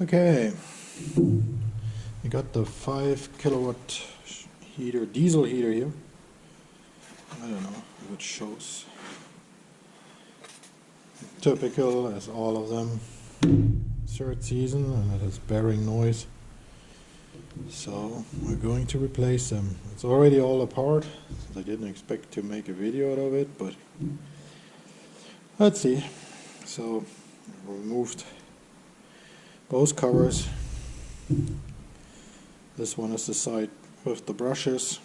Okay, we got the 5 kilowatt heater, diesel heater here. I don't know if it shows. Typical as all of them. Third season, and it has bearing noise. So we're going to replace them. It's already all apart. I didn't expect to make a video out of it, but let's see. So I removed both covers. This one is the side with the brushes.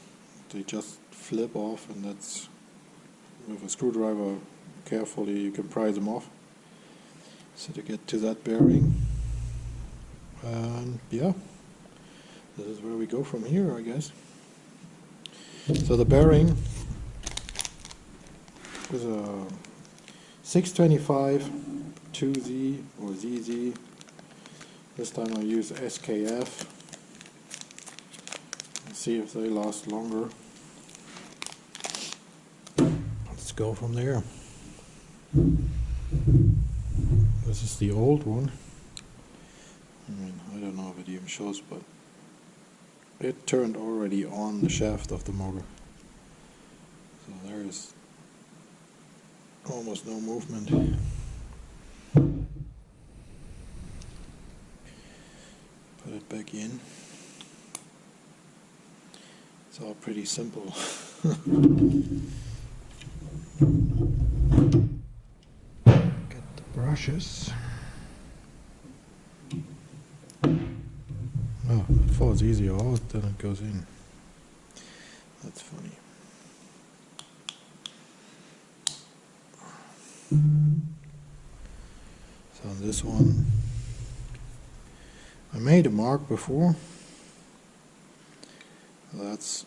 They just flip off, and that's with a screwdriver. Carefully you can pry them off. So to get to that bearing, and yeah, this is where we go from here, I guess. So the bearing is a 625 2Z or ZZ. This time I use SKF. Let's see if they last longer. Let's go from there. This is the old one. I don't know if it even shows, but it turned already on the shaft of the motor. So there is almost no movement. Put it back in. It's all pretty simple. Get the brushes. Oh, it falls easier out than it goes in. That's funny. So on this one, I made a mark before. That's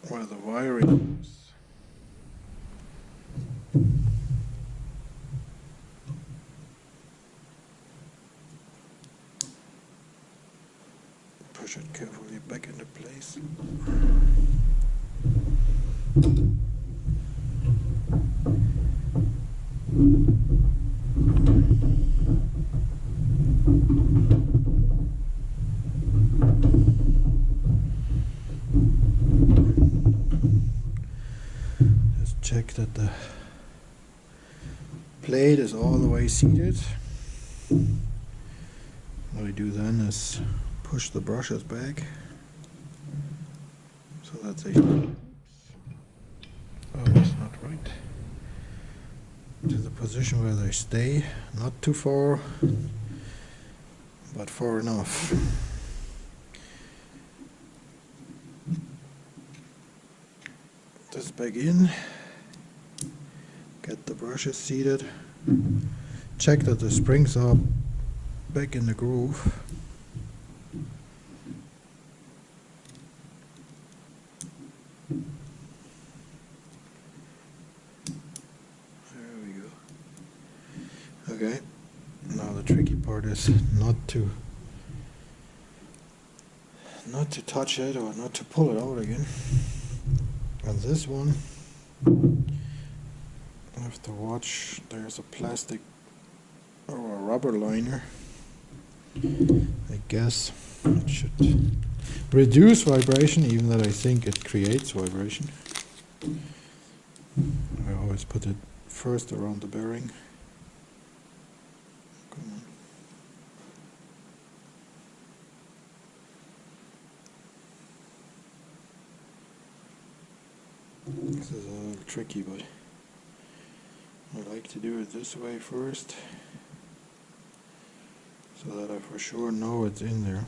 where the wiring is. Push it carefully back into place. Just check that the plate is all the way seated. What I do then is push the brushes back so that they, oh, that's not right, to the position where they stay, not too far, but far enough. This back in, get the brushes seated, check that the springs are back in the groove. Okay, now the tricky part is not to touch it or not to pull it out again. And this one, I have to watch, there's a plastic or a rubber liner. I guess it should reduce vibration, even though I think it creates vibration. I always put it first around the bearing. This is a little tricky, but I like to do it this way first, so that I for sure know it's in there.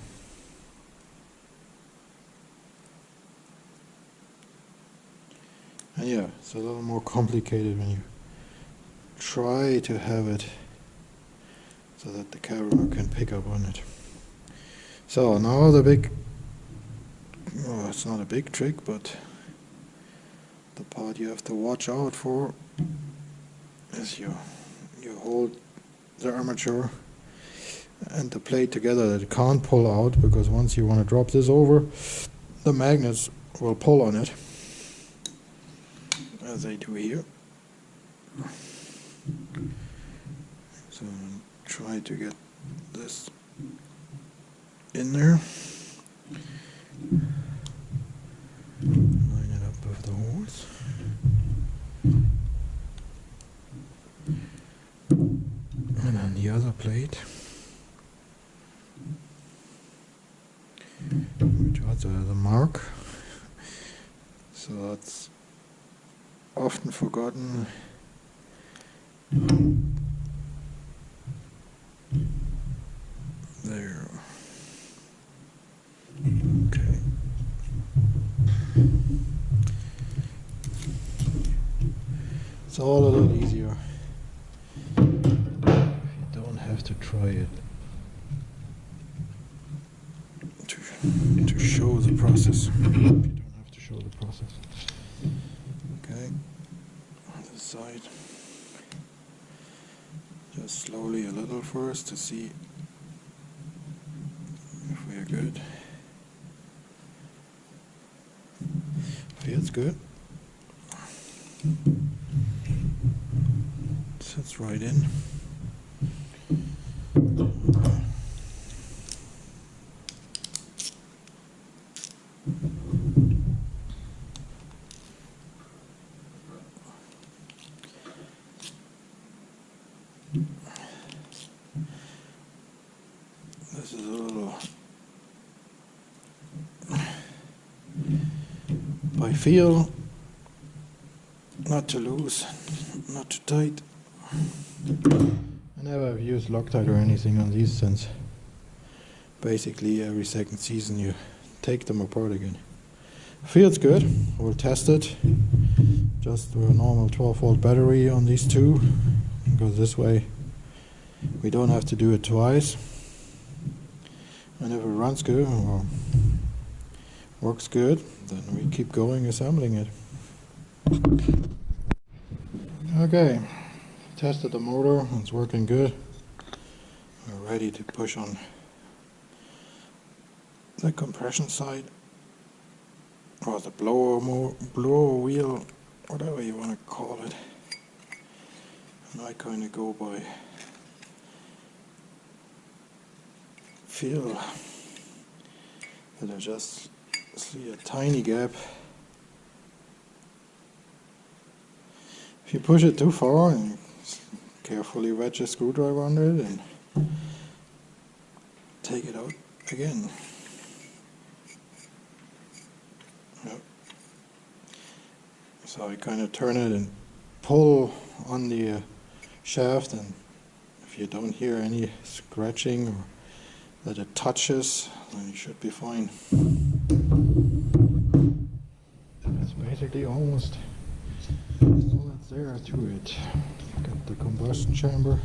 And yeah, it's a little more complicated when you try to have it so that the camera can pick up on it. So now the big, well, it's not a big trick, but the part you have to watch out for is you hold the armature and the plate together that it can't pull out, because once you want to drop this over, the magnets will pull on it, as they do here. So try to get this in there. Line it up with the holes. And on the other plate, which also has a mark, so that's often forgotten. There. Okay. It's all a little easier if you don't have to try it to show the process. If you don't have to show the process. Okay. On this side. Just slowly a little first to see if we are good. Feels good. Sits right in. This is a little by feel, not too loose, not too tight. I never have used Loctite or anything on these since basically every second season you take them apart again. Feels good. We'll test it just with a normal 12-volt battery on these two, because this way we don't have to do it twice. And if it runs good or works good, then we keep going assembling it. Okay, tested the motor, it's working good. We're ready to push on the compression side, or the blower wheel, whatever you want to call it. And I kind of go by feel that I just see a tiny gap. If you push it too far and carefully wedge a screwdriver under it and take it out again. Yep. So I kind of turn it and pull on the shaft, and if you don't hear any scratching or that it touches, then you should be fine. It's basically almost all that's there to it. Got the combustion chamber.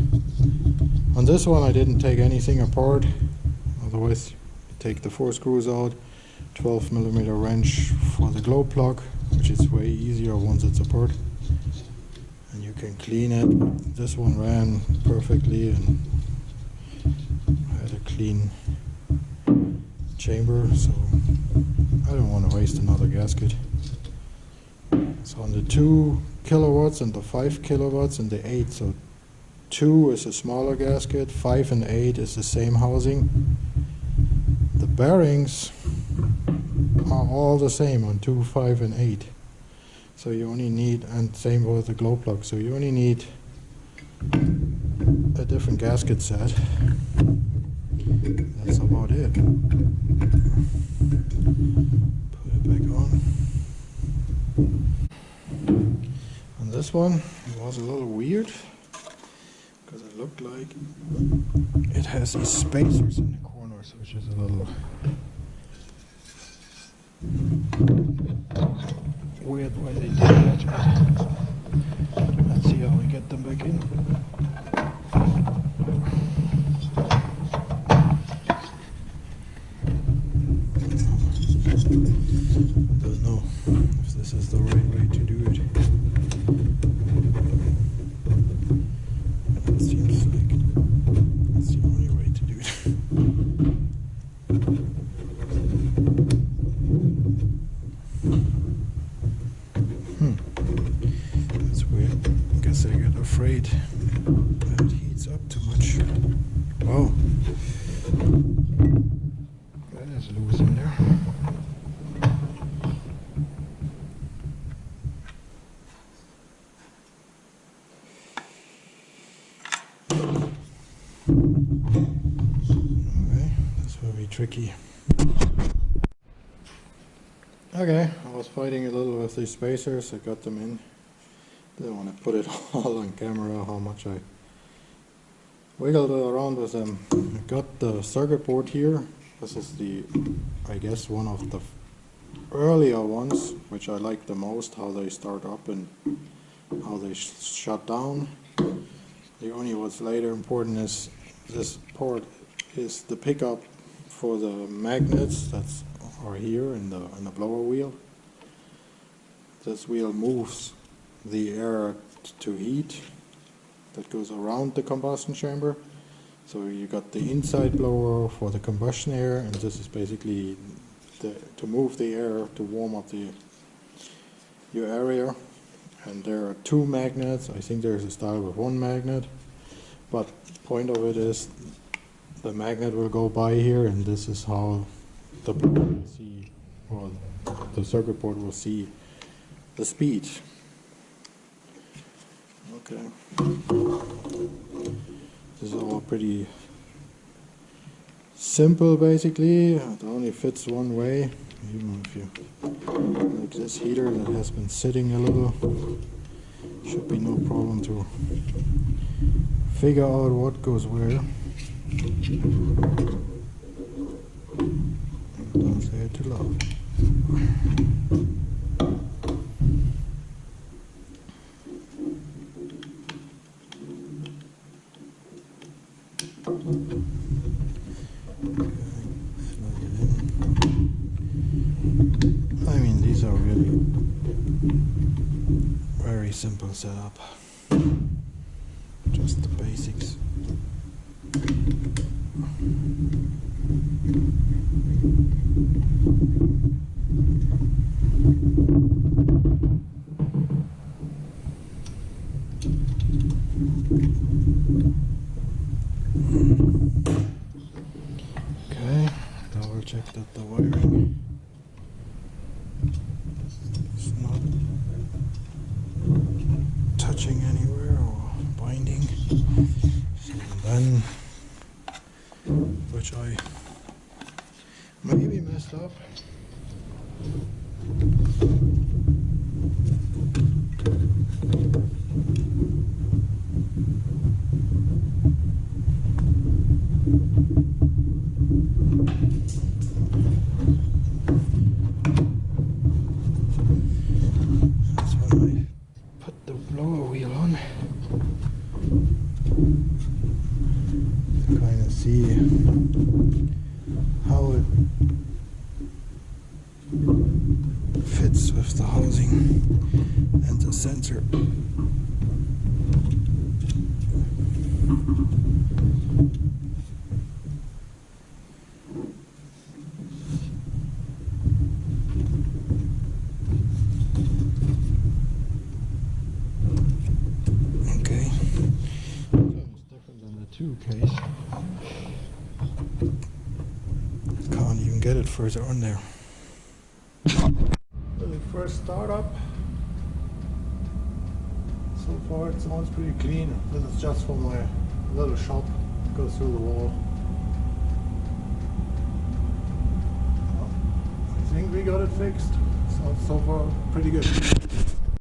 On this one I didn't take anything apart, otherwise you take the 4 screws out, 12mm wrench for the glow plug, which is way easier once it's apart, and you can clean it. This one ran perfectly and had a clean chamber, so I don't want to waste another gasket. So on the 2 kilowatts and the 5 kilowatts and the 8, so 2 is a smaller gasket, 5 and 8 is the same housing. The bearings are all the same on 2, 5 and 8. So you only need, and same with the glow plug, so you only need a different gasket set. That's about it. Put it back on. And this one was a little weird because it looked like it has these spacers in the corners, which is a little weird why they did that. Let's see how we get them back in. I don't know if this is the right way to do it. It seems like that's the only way to do it. That's weird. I guess I got afraid that it heats up too much. Wow. is loose in there. Okay, this will be tricky. Okay, I was fighting a little with these spacers. I got them in. Didn't want to put it all on camera how much I wiggled around with them. I got the circuit board here. This is the, I guess, one of the earlier ones, which I like the most, how they start up and how they shut down. The only what's later important is this port is the pickup for the magnets that's are here in the blower wheel. This wheel moves the air to heat that goes around the combustion chamber. So you got the inside blower for the combustion air, and this is basically to move the air to warm up your area. And there are two magnets. I think there's a style with one magnet, but point of it is the magnet will go by here, and this is how the blower will see, or the circuit board will see the speed. Okay. This is all pretty simple basically. It only fits one way. Even if you like this heater that has been sitting a little, should be no problem to figure out what goes where. Don't say it too loud. I mean, these are really very simple setup. Just the basics. Okay, double check that the wiring is not touching anywhere or binding. So then, which I maybe messed up. That's when I put the blower wheel on to kind of see how it fits with the housing and the sensor. Okay, it's different than the 2 case. Can't even get it further on there. The first startup. So far it sounds pretty clean. This is just for my little shop. It goes through the wall. I think we got it fixed. Sounds so far pretty good.